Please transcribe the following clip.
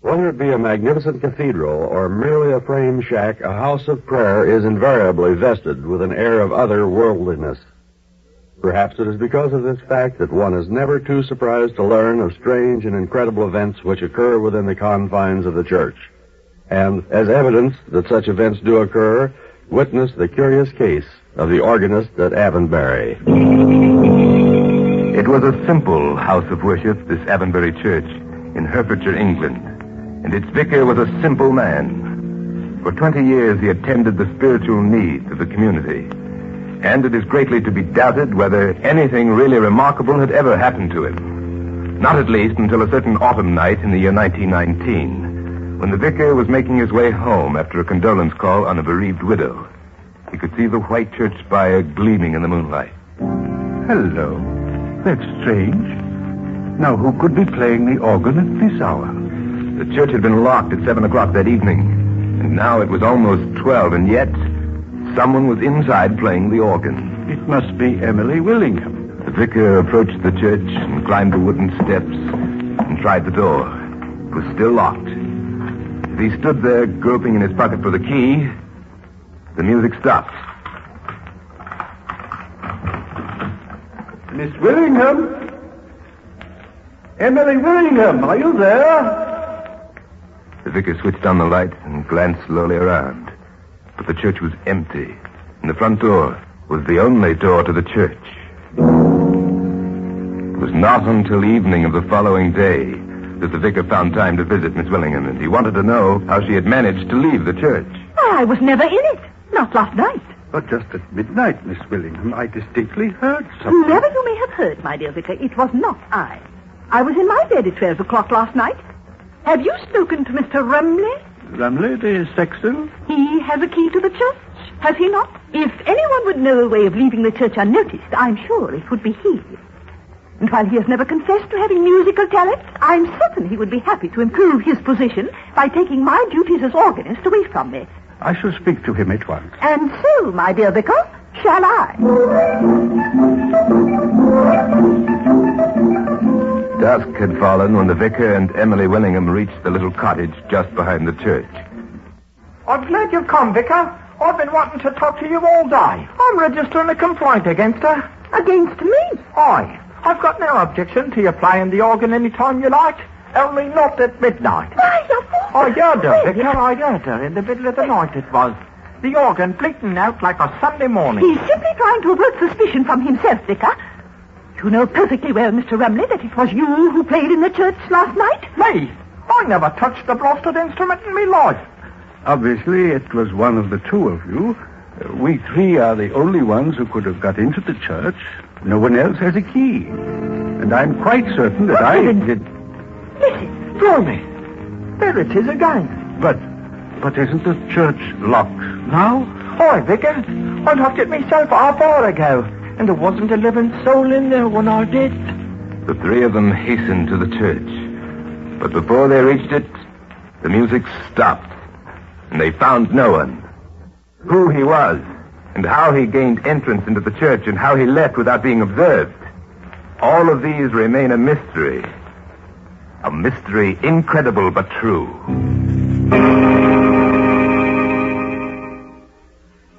Whether it be a magnificent cathedral or merely a frame shack, a house of prayer is invariably vested with an air of otherworldliness. Perhaps it is because of this fact that one is never too surprised to learn of strange and incredible events which occur within the confines of the church. And as evidence that such events do occur, witness the curious case of the organist at Avonbury. It was a simple house of worship, this Avonbury church in Herefordshire, England. And its vicar was a simple man. For 20 years he attended the spiritual needs of the community. And it is greatly to be doubted whether anything really remarkable had ever happened to him. Not at least until a certain autumn night in the year 1919, when the vicar was making his way home after a condolence call on a bereaved widow. He could see the white church spire gleaming in the moonlight. Hello. That's strange. Now, who could be playing the organ at this hour? The church had been locked at 7 o'clock that evening, and now it was almost 12, and yet someone was inside playing the organ. It must be Emily Willingham. The vicar approached the church and climbed the wooden steps and tried the door. It was still locked. As he stood there, groping in his pocket for the key, the music stopped. Miss Willingham? Emily Willingham, are you there? The vicar switched on the light and glanced slowly around. But the church was empty, and the front door was the only door to the church. It was not until evening of the following day that the vicar found time to visit Miss Willingham, and he wanted to know how she had managed to leave the church. I was never in it. Not last night. But just at midnight, Miss Willingham, I distinctly heard something. Whoever you may have heard, my dear vicar, it was not I. I was in my bed at 12 o'clock last night. Have you spoken to Mr. Rumley? Rumley, the sexton? He has a key to the church, has he not? If anyone would know a way of leaving the church unnoticed, I'm sure it would be he. And while he has never confessed to having musical talent, I'm certain he would be happy to improve his position by taking my duties as organist away from me. I shall speak to him at once. And so, my dear vicar, shall I? Dusk had fallen when the vicar and Emily Willingham reached the little cottage just behind the church. I'm glad you've come, Vicar. I've been wanting to talk to you all day. I'm registering a complaint against her. Against me? Aye. I've got no objection to you playing the organ any time you like, only not at midnight. Why, of course. I heard her, Vicar. I heard her. In the middle of the night it was. The organ bleating out like a Sunday morning. He's simply trying to avert suspicion from himself, Vicar. You know perfectly well, Mr. Rumley, that it was you who played in the church last night. Me? I never touched the blasted instrument in my life. Obviously, it was one of the two of you. We three are the only ones who could have got into the church. No one else has a key. And I'm quite certain that I did... Listen. Blimey. There it is again. But isn't the church locked now? Aye, Vicar. I locked it myself half hour ago. And there wasn't a living soul in there when I did. The three of them hastened to the church. But before they reached it, the music stopped, and they found no one. Who he was, and how he gained entrance into the church, and how he left without being observed. All of these remain a mystery. A mystery incredible but true.